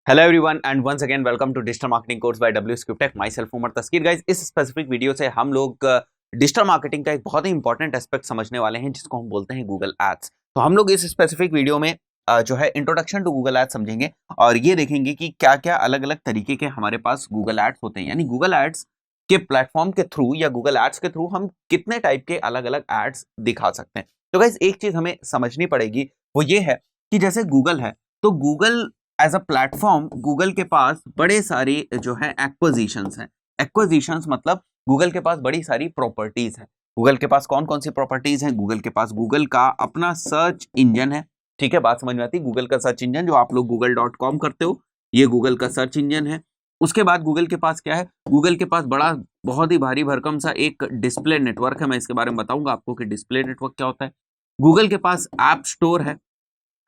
Hello everyone and once again welcome to digital marketing course by WsCube Tech। Myself Umar Taskeer. Guys, इस specific video से हम लोग digital marketing का एक बहुत ही इंपॉर्टेंट एस्पेक्ट समझने वाले हैं जिसको हम बोलते हैं गूगल एड्स। तो हम लोग इस स्पेसिफिक वीडियो में जो है इंट्रोडक्शन टू गूगल एड्स समझेंगे और ये देखेंगे कि क्या क्या अलग अलग तरीके के हमारे पास गूगल एड्स होते हैं, यानी गूगल एड्स के प्लेटफॉर्म के थ्रू या गूगल एड्स के थ्रू हम कितने टाइप के अलग अलग एड्स दिखा सकते हैं। तो गाइस, एक चीज हमें समझनी पड़ेगी, वो ये है कि जैसे गूगल है तो Google as a platform Google के पास बड़े सारे जो है एक्विजिशंस हैं। एक्विजिशंस मतलब गूगल के पास बड़ी सारी प्रॉपर्टीज हैं। गूगल के पास कौन कौन सी प्रॉपर्टीज हैं? गूगल के पास गूगल का अपना सर्च इंजन है। ठीक है, बात समझ में आती है। गूगल का सर्च इंजन जो आप लोग google.com करते हो, ये गूगल का सर्च इंजन है। उसके बाद गूगल के पास क्या है? गूगल के पास बड़ा बहुत ही भारी भरकम सा एक डिस्प्ले नेटवर्क है। मैं इसके बारे में बताऊंगा आपको कि डिस्प्ले नेटवर्क क्या होता है। गूगल के पास ऐप स्टोर है,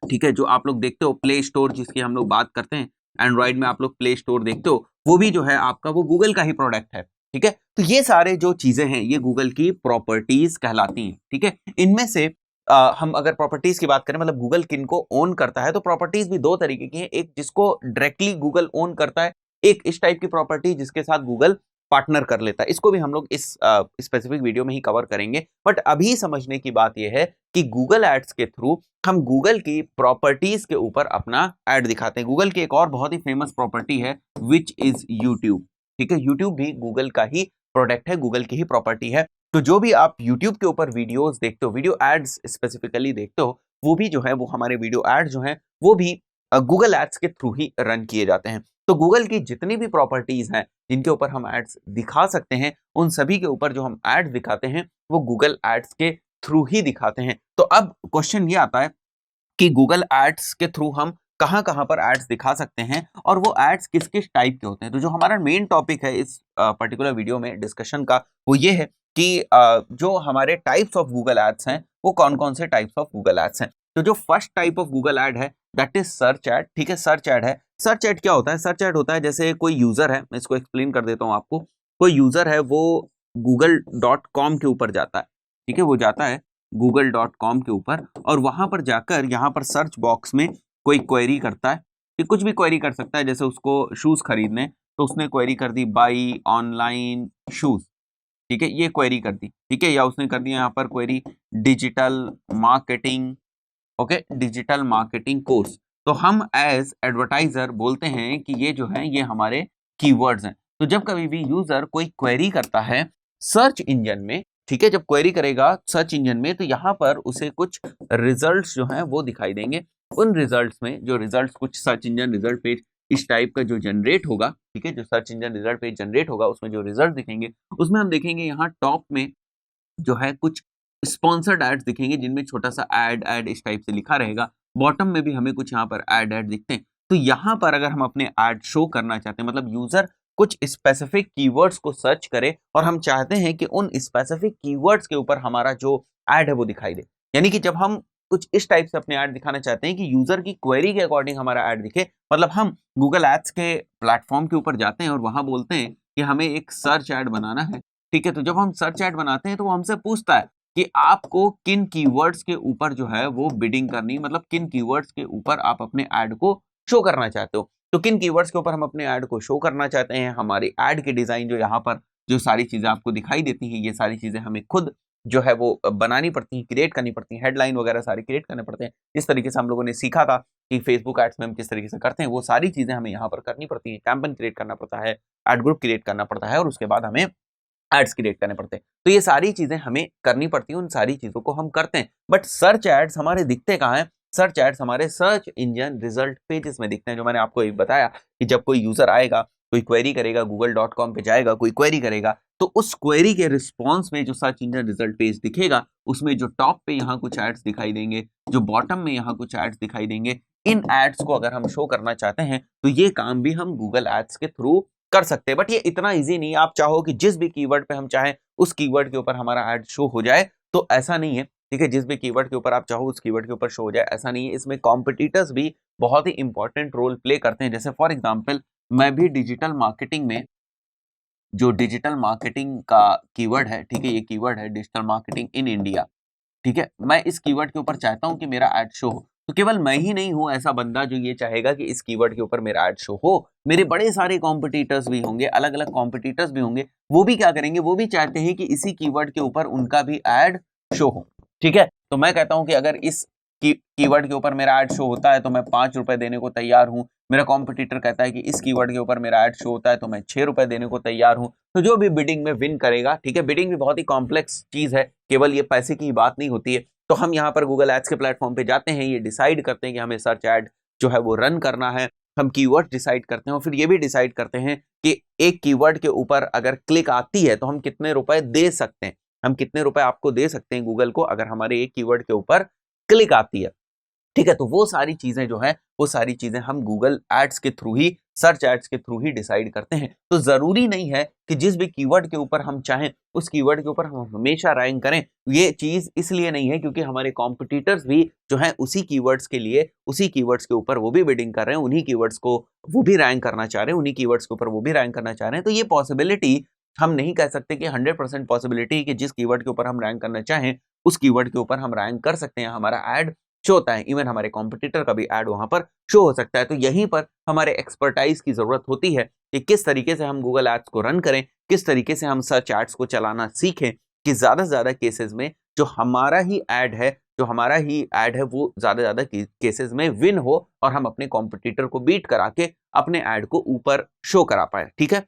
ठीक है, जो आप लोग देखते हो प्ले स्टोर जिसकी हम लोग बात करते हैं। एंड्रॉइड में आप लोग प्ले स्टोर देखते हो, वो भी जो है आपका वो गूगल का ही प्रोडक्ट है। ठीक है, तो ये सारे जो चीजें हैं ये गूगल की प्रॉपर्टीज कहलाती हैं। ठीक है, इनमें से हम अगर प्रॉपर्टीज की बात करें, मतलब गूगल किनको ओन करता है, तो प्रॉपर्टीज भी दो तरीके की हैं। एक जिसको डायरेक्टली गूगल ओन करता है, एक इस टाइप की प्रॉपर्टी जिसके साथ गूगल पार्टनर कर लेता है। इसको भी हम लोग इस स्पेसिफिक वीडियो में ही कवर करेंगे। बट अभी समझने की बात यह है कि गूगल एड्स के थ्रू हम गूगल की प्रॉपर्टीज के ऊपर अपना ऐड दिखाते हैं। गूगल की एक और बहुत ही फेमस प्रॉपर्टी है विच इज यूट्यूब। ठीक है, यूट्यूब भी गूगल का ही प्रोडक्ट है, गूगल की ही प्रॉपर्टी है। तो जो भी आप यूट्यूब के ऊपर वीडियोस देखते हो, वीडियो एड्स स्पेसिफिकली देखते हो, वो भी जो है वो हमारे वीडियो एड्स जो हैं वो भी गूगल एड्स के थ्रू ही रन किए जाते हैं। तो गूगल की जितनी भी प्रॉपर्टीज हैं जिनके ऊपर हम एड्स दिखा सकते हैं, उन सभी के ऊपर जो हम एड्स दिखाते हैं वो गूगल एड्स के थ्रू ही दिखाते हैं। तो अब क्वेश्चन ये आता है कि गूगल एड्स के थ्रू हम कहां कहां पर एड्स दिखा सकते हैं और वो एड्स किस किस टाइप के होते हैं। तो जो हमारा मेन टॉपिक है इस पर्टिकुलर वीडियो में डिस्कशन का, वो ये है कि जो हमारे टाइप्स ऑफ गूगल एड्स हैं वो कौन कौन से टाइप्स ऑफ गूगल एड्स हैं। तो जो first type of Google ad है दैट इज सर्च एड। ठीक है, सर्च एड है। सर्च एड क्या होता है? सर्च एड होता है जैसे कोई यूजर है, मैं इसको एक्सप्लेन कर देता हूं आपको। कोई यूजर है वो google.com के ऊपर जाता है। ठीक है, वो जाता है google.com के ऊपर और वहां पर जाकर यहाँ पर सर्च बॉक्स में कोई क्वेरी करता है कि कुछ भी क्वेरी कर सकता है। जैसे उसको शूज खरीदने, तो उसने क्वेरी कर दी बाई ऑनलाइन शूज। ठीक है, ये क्वेरी कर दी। ठीक है, या उसने कर दिया यहाँ पर query digital marketing. Okay, digital marketing course. तो हम एज एडवर्टाइजर बोलते हैं कि ये जो है ये हमारे कीवर्ड्स हैं। तो जब कभी भी यूजर कोई क्वेरी करता है सर्च इंजन में, ठीक है, जब क्वेरी करेगा सर्च इंजन में, तो यहाँ पर उसे कुछ रिजल्ट्स जो हैं वो दिखाई देंगे। उन रिजल्ट्स में जो रिजल्ट्स कुछ सर्च इंजन रिजल्ट पेज इस टाइप का जो जनरेट होगा, ठीक है, जो search engine result page generate होगा उसमें जो रिजल्ट दिखेंगे, उसमें हम देखेंगे यहाँ टॉप में जो है कुछ स्पॉन्सर्ड एड्स दिखेंगे जिनमें छोटा सा एड एड इस टाइप से लिखा रहेगा। बॉटम में भी हमें कुछ यहाँ पर एड एड दिखते हैं। तो यहाँ पर अगर हम अपने एड शो करना चाहते हैं, मतलब यूजर कुछ स्पेसिफिक कीवर्ड्स को सर्च करे और हम चाहते हैं कि उन स्पेसिफिक कीवर्ड्स के ऊपर हमारा जो एड है वो दिखाई दे, यानी कि जब हम कुछ इस टाइप से अपने ऐड दिखाना चाहते हैं कि यूजर की क्वेरी के अकॉर्डिंग हमारा ऐड दिखे, मतलब हम गूगल एड्स के प्लेटफॉर्म के ऊपर जाते हैं और वहां बोलते हैं कि हमें एक सर्च ऐड बनाना है। ठीक है, तो जब हम सर्च ऐड बनाते हैं तो वो हमसे पूछता है कि आपको किन कीवर्ड्स के ऊपर जो है वो बिडिंग करनी, मतलब किन कीवर्ड्स के ऊपर आप अपने ऐड को शो करना चाहते हो। तो किन कीवर्ड्स के ऊपर हम अपने ऐड को शो करना चाहते हैं, हमारी ऐड की डिजाइन जो यहाँ पर जो सारी चीजें आपको दिखाई देती हैं, ये सारी चीजें हमें खुद जो है वो बनानी पड़ती हैं, क्रिएट करनी पड़ती हैं, हेडलाइन वगैरह सारी क्रिएट करने पड़ते हैं। इस तरीके से हम लोगों ने सीखा था कि फेसबुक एड्स में हम किस तरीके से करते हैं, वो सारी चीजें हमें यहाँ पर करनी पड़ती हैं। कैंपेन क्रिएट करना पड़ता है, एड ग्रुप क्रिएट करना पड़ता है और उसके बाद हमें एड्स क्रिएट करने पड़ते हैं। तो ये सारी चीजें हमें करनी पड़ती हैं, उन सारी चीजों को हम करते हैं। बट सर्च एड्स हमारे दिखते कहाँ हैं? सर्च एड्स हमारे सर्च इंजन रिजल्ट पेजेस में दिखते हैं। जो मैंने आपको बताया कि जब कोई यूजर आएगा, कोई क्वेरी करेगा, google.com पे जाएगा, कोई क्वेरी करेगा, तो उस क्वेरी के रिस्पॉन्स में जो सर्च इंजन रिजल्ट पेज दिखेगा उसमें जो टॉप पे यहाँ कुछ एड्स दिखाई देंगे, जो बॉटम में यहाँ कुछ एड्स दिखाई देंगे, इन एड्स को अगर हम शो करना चाहते हैं तो ये काम भी हम गूगल एड्स के थ्रू कर सकते हैं। बट ये इतना इजी नहीं है। आप चाहो कि जिस भी कीवर्ड पे हम चाहें उस कीवर्ड के ऊपर हमारा ऐड शो हो जाए, तो ऐसा नहीं है। ठीक है, जिस भी कीवर्ड के ऊपर आप चाहो उस कीवर्ड के ऊपर शो हो जाए, ऐसा नहीं है। इसमें कॉम्पिटिटर्स भी बहुत ही इंपॉर्टेंट रोल प्ले करते हैं। जैसे फॉर एग्जाम्पल मैं भी डिजिटल मार्केटिंग में, जो डिजिटल मार्केटिंग का कीवर्ड है, ठीक है, ये कीवर्ड है डिजिटल मार्केटिंग इन इंडिया। ठीक है, मैं इस कीवर्ड के ऊपर चाहता हूं कि मेरा ऐड शो हो, तो केवल मैं ही नहीं हूं ऐसा बंदा जो ये चाहेगा कि इस कीवर्ड के ऊपर मेरा ऐड शो हो, मेरे बड़े सारे कॉम्पिटिटर्स भी होंगे, अलग अलग कॉम्पिटिटर्स भी होंगे, वो भी क्या करेंगे, वो भी चाहते हैं कि इसी कीवर्ड के ऊपर उनका भी ऐड शो हो। ठीक है, तो मैं कहता हूं कि अगर इस कीवर्ड के ऊपर मेरा ऐड शो होता है तो मैं 5 रुपए देने को तैयार हूं, मेरा कॉम्पिटिटर कहता है कि इस कीवर्ड के ऊपर मेरा ऐड शो होता है तो मैं 6 रुपए देने को तैयार हूं। तो जो भी बिडिंग में विन करेगा, ठीक है, बिडिंग भी बहुत ही कॉम्प्लेक्स चीज है, केवल ये पैसे की बात नहीं होती है। तो हम यहाँ पर गूगल एड्स के प्लेटफॉर्म पे जाते हैं, ये डिसाइड करते हैं कि हमें सर्च ऐड जो है वो रन करना है, हम कीवर्ड डिसाइड करते हैं और फिर ये भी डिसाइड करते हैं कि एक कीवर्ड के ऊपर अगर क्लिक आती है तो हम कितने रुपए दे सकते हैं, हम कितने रुपए आपको दे सकते हैं गूगल को अगर हमारे एक कीवर्ड के ऊपर क्लिक आती है। ठीक है, तो वो सारी चीजें जो है, वो सारी चीजें हम गूगल एड्स के थ्रू ही, सर्च एड्स के थ्रू ही डिसाइड करते हैं। तो जरूरी नहीं है कि जिस भी कीवर्ड के ऊपर हम चाहें उस कीवर्ड के ऊपर हम हमेशा रैंक करें। ये चीज इसलिए नहीं है क्योंकि हमारे कॉम्पिटिटर्स भी जो है उसी कीवर्ड्स के लिए, उसी कीवर्ड्स के ऊपर वो भी बिडिंग कर रहे हैं, उन्हीं कीवर्ड्स को वो भी रैंक करना चाह रहे हैं, उन्हीं कीवर्ड्स के ऊपर वो भी रैंक करना चाह रहे हैं। तो ये पॉसिबिलिटी हम नहीं कह सकते कि 100% पॉसिबिलिटी कि जिस कीवर्ड के ऊपर हम रैंक करना चाहें उस कीवर्ड के ऊपर हम रैंक कर सकते हैं, हमारा ऐड शो होता है, इवन हमारे कॉम्पिटिटर का भी ऐड वहां पर शो हो सकता है। तो यहीं पर हमारे एक्सपर्टाइज की जरूरत होती है कि किस तरीके से हम गूगल एड्स को रन करें, किस तरीके से हम सर्च एड्स को चलाना सीखें कि ज्यादा से ज्यादा केसेस में जो हमारा ही ऐड है, जो हमारा ही ऐड है वो ज्यादा से ज्यादा केसेस में विन हो और हम अपने कॉम्पिटिटर को बीट करा के अपने ऐड को ऊपर शो करा पाए। ठीक है,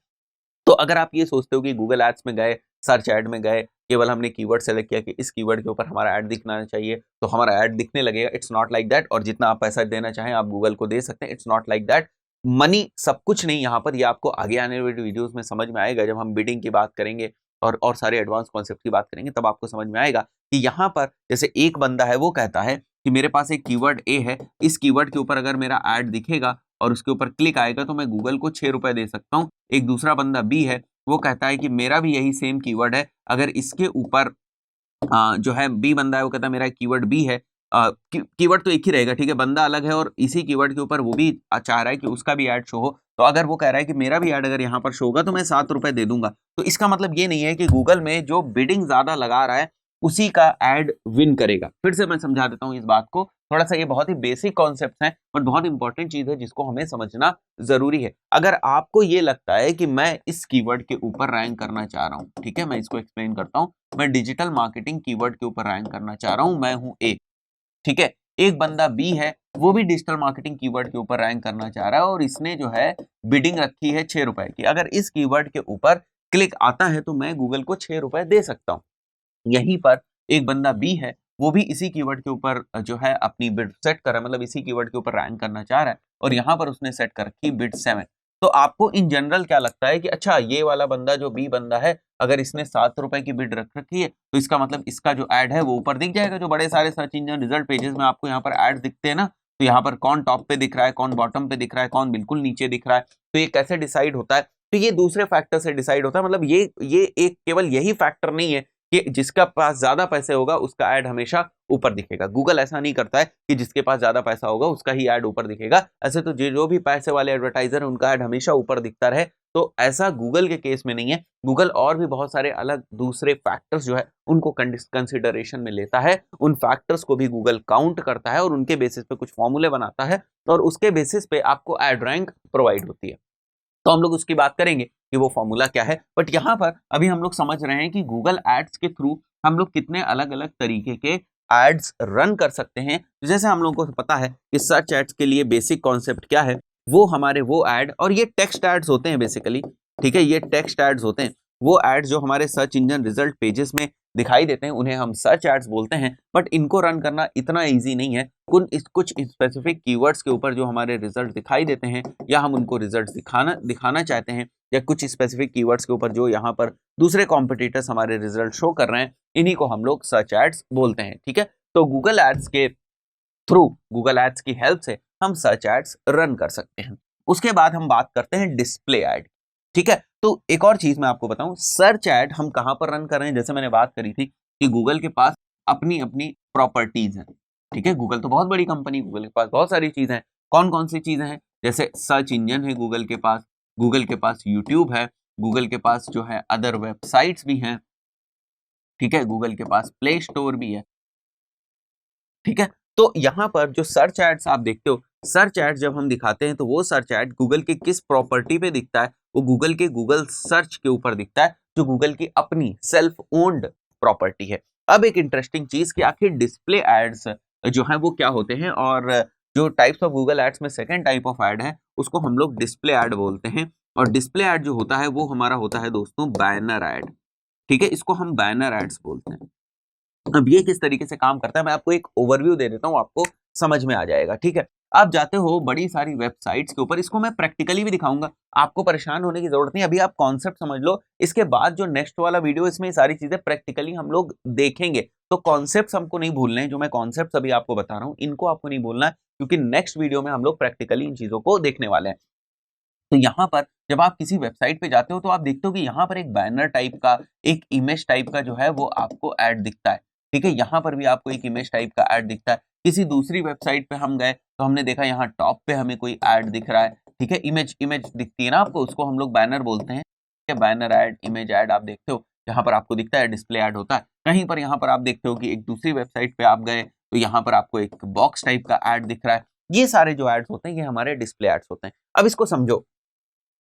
तो अगर आप ये सोचते हो कि गूगल एड्स में गए, सर्च ऐड में गए, केवल हमने कीवर्ड सेलेक्ट किया कि इस कीवर्ड के ऊपर हमारा ऐड दिखना चाहिए तो हमारा ऐड दिखने लगेगा, इट्स नॉट लाइक दैट। और जितना आप पैसा देना चाहें आप गूगल को दे सकते हैं, it's not like that. Money सब कुछ नहीं यहाँ पर, ये आपको आगे आने वाली वीडियोस में समझ में आएगा, जब हम बिडिंग की बात करेंगे और सारे एडवांस कॉन्सेप्ट की बात करेंगे तब आपको समझ में आएगा कि यहाँ पर जैसे एक बंदा है वो कहता है कि मेरे पास एक कीवर्ड ए है, इस कीवर्ड के ऊपर अगर मेरा ऐड दिखेगा और उसके ऊपर क्लिक आएगा तो मैं गूगल को 6 रुपए दे सकता हूँ। एक दूसरा बंदा बी है, वो कहता है कि मेरा भी यही सेम कीवर्ड है, अगर इसके ऊपर जो है बी बंदा है वो कहता है मेरा कीवर्ड बी है, कीवर्ड तो एक ही रहेगा, ठीक है, बंदा अलग है और इसी कीवर्ड के ऊपर वो भी चाह रहा है कि उसका भी ऐड शो हो। तो अगर वो कह रहा है कि मेरा भी ऐड अगर यहाँ पर शो होगा तो मैं 7 रुपए दे दूंगा, तो इसका मतलब ये नहीं है कि गूगल में जो बिडिंग ज्यादा लगा रहा है उसी का ऐड विन करेगा। फिर से मैं समझा देता हूँ इस बात को थोड़ा सा, ये बहुत ही बेसिक कॉन्सेप्ट है और बहुत इंपॉर्टेंट चीज है जिसको हमें समझना जरूरी है। अगर आपको ये लगता है कि मैं इस कीवर्ड के ऊपर रैंक करना चाह रहा हूँ, ठीक है, मैं इसको एक्सप्लेन करता हूँ, मैं डिजिटल मार्केटिंग कीवर्ड के ऊपर रैंक करना चाह रहा हूँ, मैं हूँ ए, ठीक है, एक बंदा बी है वो भी डिजिटल मार्केटिंग कीवर्ड के ऊपर रैंक करना चाह रहा है और इसने जो है बिडिंग रखी है 6 रुपए की, अगर इस कीवर्ड के ऊपर क्लिक आता है तो मैं गूगल को 6 रुपए दे सकता हूँ। यहीं पर एक बंदा बी है वो भी इसी कीवर्ड के ऊपर जो है अपनी बिड सेट कर रहा है, मतलब इसी कीवर्ड के ऊपर रैंक करना चाह रहा है और यहाँ पर उसने सेट कर रखी बिड 7। तो आपको इन जनरल क्या लगता है कि अच्छा ये वाला बंदा जो बी बंदा है अगर इसने 7 रुपए की बिड रख रखी है तो इसका मतलब इसका जो ऐड है वो ऊपर दिख जाएगा, जो बड़े सारे सर्च इंजन रिजल्ट पेजेस में आपको यहाँ पर ऐड दिखते हैं ना, तो यहाँ पर कौन टॉप पे दिख रहा है, कौन बॉटम पे दिख रहा है, कौन बिल्कुल नीचे दिख रहा है, तो ये कैसे डिसाइड होता है, तो ये दूसरे फैक्टर से डिसाइड होता है। मतलब ये एक केवल यही फैक्टर नहीं है कि जिसका पास ज्यादा पैसे होगा उसका ऐड हमेशा ऊपर दिखेगा, गूगल ऐसा नहीं करता है कि जिसके पास ज्यादा पैसा होगा उसका ही ऐड ऊपर दिखेगा, ऐसे तो जो भी पैसे वाले एडवर्टाइजर है उनका ऐड हमेशा ऊपर दिखता रहे, तो ऐसा गूगल के केस में नहीं है। गूगल और भी बहुत सारे अलग दूसरे फैक्टर्स जो है उनको कंसिडरेशन में लेता है, उन फैक्टर्स को भी गूगल काउंट करता है और उनके बेसिस पे कुछ फॉर्मूले बनाता है और उसके बेसिस पे आपको ऐड रैंक प्रोवाइड होती है। तो हम लोग उसकी बात करेंगे कि वो फॉर्मूला क्या है, बट यहाँ पर अभी हम लोग समझ रहे हैं कि गूगल एड्स के थ्रू हम लोग कितने अलग अलग तरीके के एड्स रन कर सकते हैं। जैसे हम लोगों को पता है कि सर्च एड्स के लिए बेसिक कॉन्सेप्ट क्या है, वो हमारे वो एड, और ये टेक्स्ट एड्स होते हैं बेसिकली, ठीक है, ये टेक्स्ट एड्स होते हैं, वो एड्स जो हमारे सर्च इंजन रिजल्ट पेजेस में दिखाई देते हैं उन्हें हम सर्च एड्स बोलते हैं। बट इनको रन करना इतना इजी नहीं है, कुछ स्पेसिफिक कीवर्ड्स के ऊपर जो हमारे रिजल्ट दिखाई देते हैं या हम उनको रिजल्ट दिखाना चाहते हैं, या कुछ स्पेसिफिक कीवर्ड्स के ऊपर जो यहाँ पर दूसरे कॉम्पिटिटर्स हमारे रिजल्ट शो कर रहे हैं, इन्हीं को हम लोग सर्च एड्स बोलते हैं। ठीक है, तो गूगल एड्स के थ्रू, गूगल एड्स की हेल्प से हम सर्च एड्स रन कर सकते हैं। उसके बाद हम बात करते हैं डिस्प्ले एड। ठीक है, तो एक और चीज मैं आपको बताऊं, सर्च एड हम कहां पर रन कर रहे हैं। जैसे मैंने बात करी थी कि गूगल के पास अपनी अपनी प्रॉपर्टीज हैं, ठीक है, गूगल तो बहुत बड़ी कंपनी, गूगल के पास बहुत सारी चीजें हैं। कौन कौन सी चीजें हैं, जैसे सर्च इंजन है गूगल के पास यूट्यूब है, गूगल के पास जो है अदर वेबसाइट्स भी हैं, ठीक है, गूगल के पास प्ले स्टोर भी है, ठीक है, तो यहाँ पर जो सर्च एड्स आप देखते हो, सर्च एड जब हम दिखाते हैं तो वो सर्च एड गूगल के किस प्रॉपर्टी पे दिखता है, वो गूगल के गूगल सर्च के ऊपर दिखता है, जो गूगल की अपनी सेल्फ ओन्ड प्रॉपर्टी है। अब एक इंटरेस्टिंग चीज कि आखिर डिस्प्ले एड्स जो है वो क्या होते हैं, और जो टाइप्स ऑफ गूगल एड्स में सेकंड टाइप ऑफ एड है उसको हम लोग डिस्प्ले एड बोलते हैं। और डिस्प्ले एड जो होता है वो हमारा होता है दोस्तों बैनर एड, ठीक है, इसको हम बैनर एड्स बोलते हैं। अब ये किस तरीके से काम करता है मैं आपको एक ओवरव्यू दे देता हूँ, आपको समझ में आ जाएगा, ठीक है। आप जाते हो बड़ी सारी वेबसाइट्स के ऊपर, इसको मैं प्रैक्टिकली भी दिखाऊंगा, आपको परेशान होने की जरूरत नहीं, अभी आप कॉन्सेप्ट समझ लो, इसके बाद जो नेक्स्ट वाला वीडियो इसमें ये सारी चीजें प्रैक्टिकली हम लोग देखेंगे। तो कॉन्सेप्ट हमको नहीं भूलने हैं, जो मैं कॉन्सेप्ट अभी आपको बता रहा हूँ इनको आपको नहीं भूलना है, क्योंकि नेक्स्ट वीडियो में हम लोग प्रैक्टिकली इन चीजों को देखने वाले हैं। तो यहाँ पर जब आप किसी वेबसाइट पे जाते हो तो आप देखते हो कि यहाँ पर एक बैनर टाइप का, एक इमेज टाइप का जो है वो आपको ऐड दिखता है, ठीक है। यहाँ पर भी आपको एक इमेज टाइप का ऐड दिखता है। किसी दूसरी वेबसाइट पे हम गए तो हमने देखा यहाँ टॉप पे हमें कोई ऐड दिख रहा है, ठीक है, इमेज इमेज दिखती है ना आपको, उसको हम लोग बैनर बोलते हैं, ठीक है। बैनर ऐड, इमेज ऐड आप देखते हो, यहाँ पर आपको दिखता है डिस्प्ले ऐड होता है। कहीं पर यहाँ पर आप देखते हो कि एक दूसरी वेबसाइट पे आप गए तो यहाँ पर आपको एक बॉक्स टाइप का ऐड दिख रहा है। ये सारे जो एड्स होते हैं ये हमारे डिस्प्ले एड्स होते हैं। अब इसको समझो,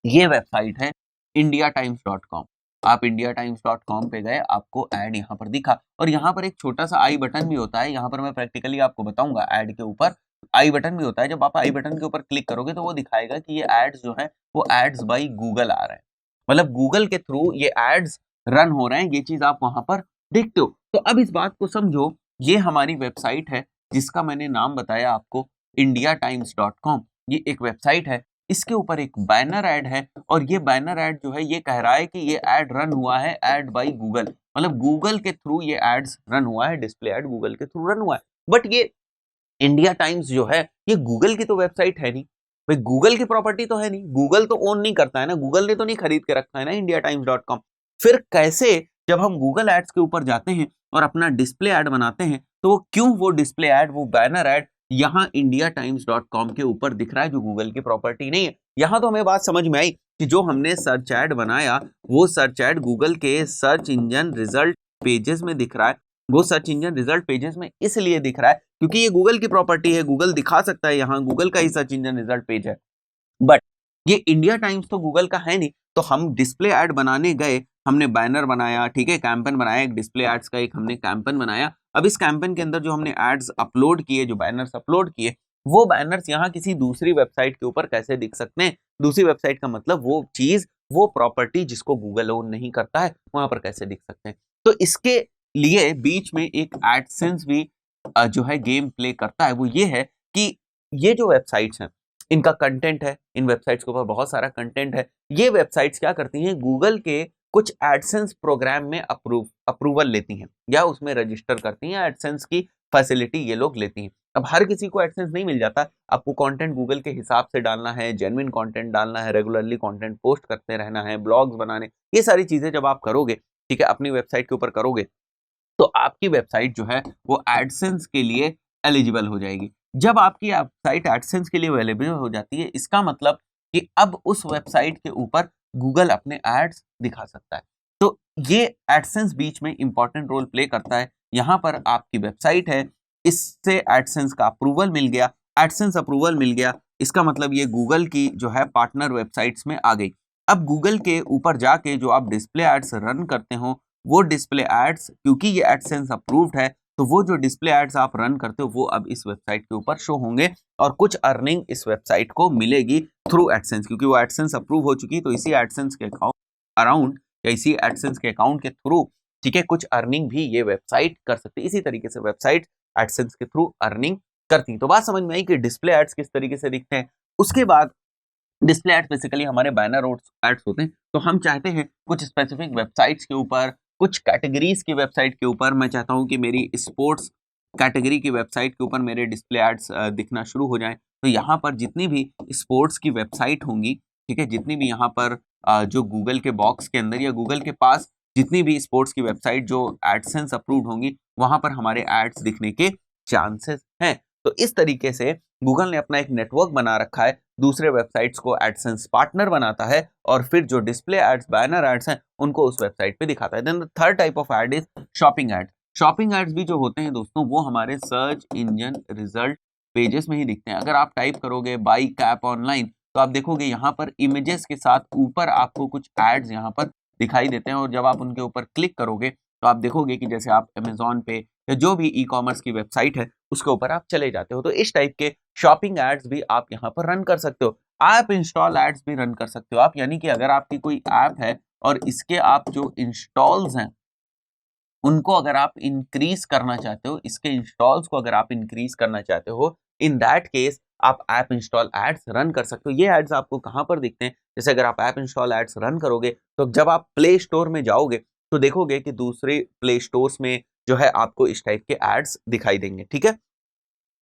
ये वेबसाइट है indiatimes.com। आप indiatimes.com पे गए, आपको ऐड यहाँ पर दिखा, और यहाँ पर एक छोटा सा आई बटन भी होता है, यहाँ पर मैं प्रैक्टिकली आपको बताऊंगा, ऐड के ऊपर आई बटन भी होता है। जब आप आई बटन के ऊपर क्लिक करोगे तो वो दिखाएगा कि ये एड्स जो है वो एड्स बाई गूगल आ रहे हैं, मतलब गूगल के थ्रू ये एड्स रन हो रहे हैं, ये चीज आप वहां पर देखते हो। तो अब इस बात को समझो, ये हमारी वेबसाइट है जिसका मैंने नाम बताया आपको, indiatimes.com। ये एक वेबसाइट है, इसके ऊपर एक बैनर ऐड है, और ये बैनर ऐड जो है ये कह रहा है कि ये ऐड रन हुआ है ऐड बाय गूगल, मतलब गूगल के थ्रू ये एड्स रन हुआ है, डिस्प्ले ऐड गूगल के थ्रू रन हुआ है। बट ये इंडिया टाइम्स जो है ये गूगल की तो वेबसाइट है नहीं भाई, गूगल की प्रॉपर्टी तो है नहीं, गूगल तो ओन नहीं करता है ना, गूगल ने तो नहीं खरीद के रखा है ना indiatimes.com। फिर कैसे जब हम गूगल एड्स के ऊपर जाते हैं और अपना डिस्प्ले ऐड बनाते हैं तो वो क्यों वो डिस्प्ले ऐड, वो बैनर ऐड यहाँ indiatimes.com के ऊपर दिख रहा है, जो गूगल की प्रॉपर्टी नहीं है। यहाँ तो हमें बात समझ में आई कि जो हमने सर्च ऐड बनाया वो सर्च ऐड गूगल के सर्च इंजन रिजल्ट पेजेस में दिख रहा है। वो सर्च इंजन रिजल्ट पेजेस में इसलिए दिख रहा है क्योंकि ये गूगल की प्रॉपर्टी है, गूगल दिखा सकता है, यहाँ गूगल का ही सर्च इंजन रिजल्ट पेज है। बट ये इंडिया टाइम्स तो गूगल का है नहीं, तो हम डिस्प्ले ऐड बनाने गए, हमने बैनर बनाया, ठीक है, कैंपेन बनाया, एक डिस्प्ले एड्स का एक हमने कैंपेन बनाया। अब इस कैंपेन के अंदर जो हमने एड्स अपलोड किए, जो बैनर्स अपलोड किए, वो बैनर्स यहाँ किसी दूसरी वेबसाइट के ऊपर कैसे दिख सकते हैं? दूसरी वेबसाइट का मतलब वो चीज, वो प्रॉपर्टी जिसको गूगल ओन नहीं करता है, वहां पर कैसे दिख सकते हैं? तो इसके लिए बीच में एक एडसेंस भी जो है गेम प्ले करता है। वो ये है कि ये जो वेबसाइट्स हैं इनका कंटेंट है, इन वेबसाइट्स के ऊपर बहुत सारा कंटेंट है। ये वेबसाइट्स क्या करती हैं, गूगल के कुछ एडसेंस प्रोग्राम में अप्रूवल लेती हैं या उसमें रजिस्टर करती हैं, एडसेंस की फैसिलिटी ये लोग लेती हैं। अब हर किसी को एडसेंस नहीं मिल जाता, आपको कंटेंट गूगल के हिसाब से डालना है, जेन्युइन कंटेंट डालना है, रेगुलरली कंटेंट पोस्ट करते रहना है, ब्लॉग्स बनाने, ये सारी चीजें जब आप करोगे, ठीक है, अपनी वेबसाइट के ऊपर करोगे, तो आपकी वेबसाइट जो है वो एडसेंस के लिए एलिजिबल हो जाएगी। जब आपकी वेबसाइट एडसेंस के लिए अवेलेबल हो जाती है, इसका मतलब कि अब उस वेबसाइट के ऊपर गूगल अपने एड्स दिखा सकता है। तो ये एडसेंस बीच में इंपॉर्टेंट रोल प्ले करता है। यहाँ पर आपकी वेबसाइट है, इससे एडसेंस का अप्रूवल मिल गया, एडसेंस अप्रूवल मिल गया, इसका मतलब ये गूगल की जो है पार्टनर वेबसाइट्स में आ गई। अब गूगल के ऊपर जाके जो आप डिस्प्ले एड्स रन करते हो, वो डिस्प्ले एड्स, क्योंकि ये एडसेंस अप्रूव्ड है, तो वो जो डिस्प्ले एड्स आप रन करते हो वो अब इस वेबसाइट के ऊपर शो होंगे, और कुछ अर्निंग इस वेबसाइट को मिलेगी थ्रू एडसेंस, क्योंकि वो एडसेंस अप्रूव हो चुकी है। तो इसी एडसेंस के अकाउंट अराउंड या इसी एडसेंस के अकाउंट के थ्रू, ठीक है, कुछ अर्निंग भी ये वेबसाइट कर सकती है। इसी तरीके से वेबसाइट एडसेंस के थ्रू अर्निंग करती है। तो बात समझ में आई कि डिस्प्ले एड्स किस तरीके से दिखते हैं। उसके बाद डिस्प्ले एड्स बेसिकली हमारे बैनर एड्स होते हैं। तो हम चाहते हैं कुछ स्पेसिफिक वेबसाइट्स के ऊपर, कुछ कैटेगरीज की वेबसाइट के ऊपर, मैं चाहता हूं कि मेरी स्पोर्ट्स कैटेगरी की वेबसाइट के ऊपर मेरे डिस्प्ले एड्स दिखना शुरू हो जाएं। तो यहाँ पर जितनी भी स्पोर्ट्स की वेबसाइट होंगी, ठीक है, जितनी भी यहाँ पर जो गूगल के बॉक्स के अंदर या गूगल के पास जितनी भी स्पोर्ट्स की वेबसाइट जो एडसेंस अप्रूव्ड होंगी, वहां पर हमारे एड्स दिखने के चांसेस हैं। तो इस तरीके से गूगल ने अपना एक नेटवर्क बना रखा है, दूसरे वेबसाइट्स को एडसेंस पार्टनर बनाता है, और फिर जो डिस्प्ले एड्स, बैनर एड्स हैं, उनको उस वेबसाइट पे दिखाता है। Then the third type of ad is shopping ad. Shopping ads भी जो होते हैं दोस्तों वो हमारे सर्च इंजन रिजल्ट पेजेस में ही दिखते हैं। अगर आप टाइप करोगे बाई कैप ऑनलाइन तो आप देखोगे यहाँ पर इमेजेस के साथ ऊपर आपको कुछ एड्स यहाँ पर दिखाई देते हैं, और जब आप उनके ऊपर क्लिक करोगे तो आप देखोगे कि जैसे आप अमेज़न पे या जो भी ई कॉमर्स की वेबसाइट है उसके ऊपर आप चले जाते हो। तो इस टाइप के शॉपिंग एड्स भी आप यहाँ पर रन कर सकते हो। ऐप इंस्टॉल एड्स भी रन कर सकते हो आप, यानी कि अगर आपकी कोई ऐप है और इसके आप जो इंस्टॉल्स हैं उनको अगर आप इंक्रीज करना चाहते हो, इसके इंस्टॉल्स को अगर आप इंक्रीज करना चाहते हो, इन दैट केस आप ऐप इंस्टॉल एड्स रन कर सकते हो। ये एड्स आपको कहाँ पर दिखते हैं? जैसे अगर आप ऐप इंस्टॉल एड्स रन करोगे तो जब आप प्ले स्टोर में जाओगे तो देखोगे कि दूसरे प्ले स्टोर्स में जो है आपको इस टाइप के एड्स दिखाई देंगे, ठीक है?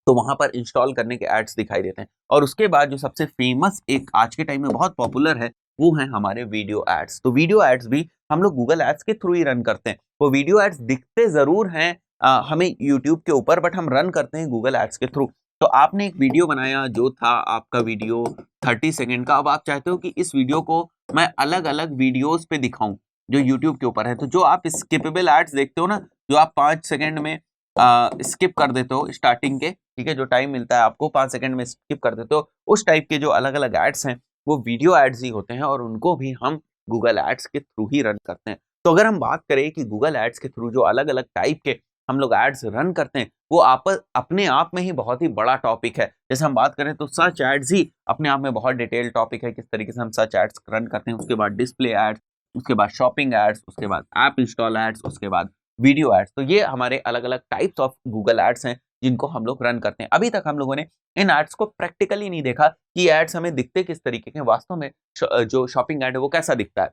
तो वहां पर इंस्टॉल करने के एड्स दिखाई देते हैं। और उसके बाद जो सबसे फेमस एक आज के टाइम में बहुत पॉपुलर है वो है हमारे वीडियो एड्स। तो वीडियो एड्स भी हम लोग गूगल एड्स के थ्रू ही रन करते हैं। वो वीडियो एड्स दिखते जरूर हैं हमें यूट्यूब के ऊपर, बट हम रन करते हैं गूगल एड्स के थ्रू। तो आपने एक वीडियो बनाया जो था आपका वीडियो 30 सेकंड का, अब आप चाहते हो कि इस वीडियो को मैं अलग अलग वीडियोस पे दिखाऊं जो यूट्यूब के ऊपर है। तो जो आप स्किपेबल एड्स देखते हो ना, जो आप 5 सेकंड में स्किप कर देते हो स्टार्टिंग के, ठीक है, जो टाइम मिलता है आपको 5 सेकंड में स्किप कर देते हो, उस टाइप के जो अलग अलग एड्स हैं वो वीडियो एड्स ही होते हैं, और उनको भी हम गूगल एड्स के थ्रू ही रन करते हैं। तो अगर हम बात करें कि गूगल एड्स के थ्रू जो अलग अलग टाइप के हम लोग एड्स रन करते हैं वो अपने आप में ही बहुत ही बड़ा टॉपिक है। जैसे हम बात करें तो सर्च एड्स ही अपने आप में बहुत डिटेल टॉपिक है, किस तरीके से हम सर्च एड्स रन करते हैं, उसके बाद डिस्प्ले एड्स, उसके बाद शॉपिंग एड्स, उसके बाद ऐप इंस्टॉल एड्स, उसके बाद वीडियो एड्स। तो ये हमारे अलग अलग टाइप्स ऑफ गूगल एड्स हैं जिनको हम लोग रन करते हैं। अभी तक हम लोगों ने इन एड्स को प्रैक्टिकली नहीं देखा कि एड्स हमें दिखते किस तरीके के, वास्तव में जो शॉपिंग एड है वो कैसा दिखता है,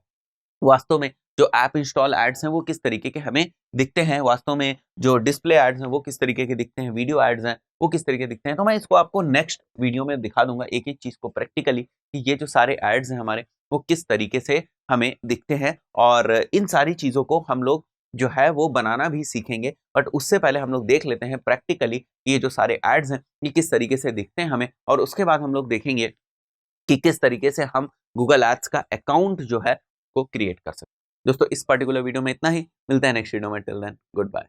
वास्तव में जो ऐप इंस्टॉल एड्स हैं वो किस तरीके के हमें दिखते हैं, वास्तव में जो डिस्प्ले एड्स हैं वो किस तरीके के दिखते हैं, वीडियो एड्स हैं वो किस तरीके दिखते हैं। तो मैं इसको आपको नेक्स्ट वीडियो में दिखा दूंगा एक एक चीज को प्रैक्टिकली कि ये जो सारे एड्स हैं हमारे वो किस तरीके से हमें दिखते हैं। और इन सारी चीजों को हम लोग जो है वो बनाना भी सीखेंगे, बट उससे पहले हम लोग देख लेते हैं प्रैक्टिकली ये जो सारे एड्स हैं ये किस तरीके से दिखते हैं हमें, और उसके बाद हम लोग देखेंगे कि किस तरीके से हम गूगल एड्स का अकाउंट जो है को क्रिएट कर सकते हैं। दोस्तों इस पर्टिकुलर वीडियो में इतना ही, मिलते हैं नेक्स्ट वीडियो में, टिल देन गुड बाय।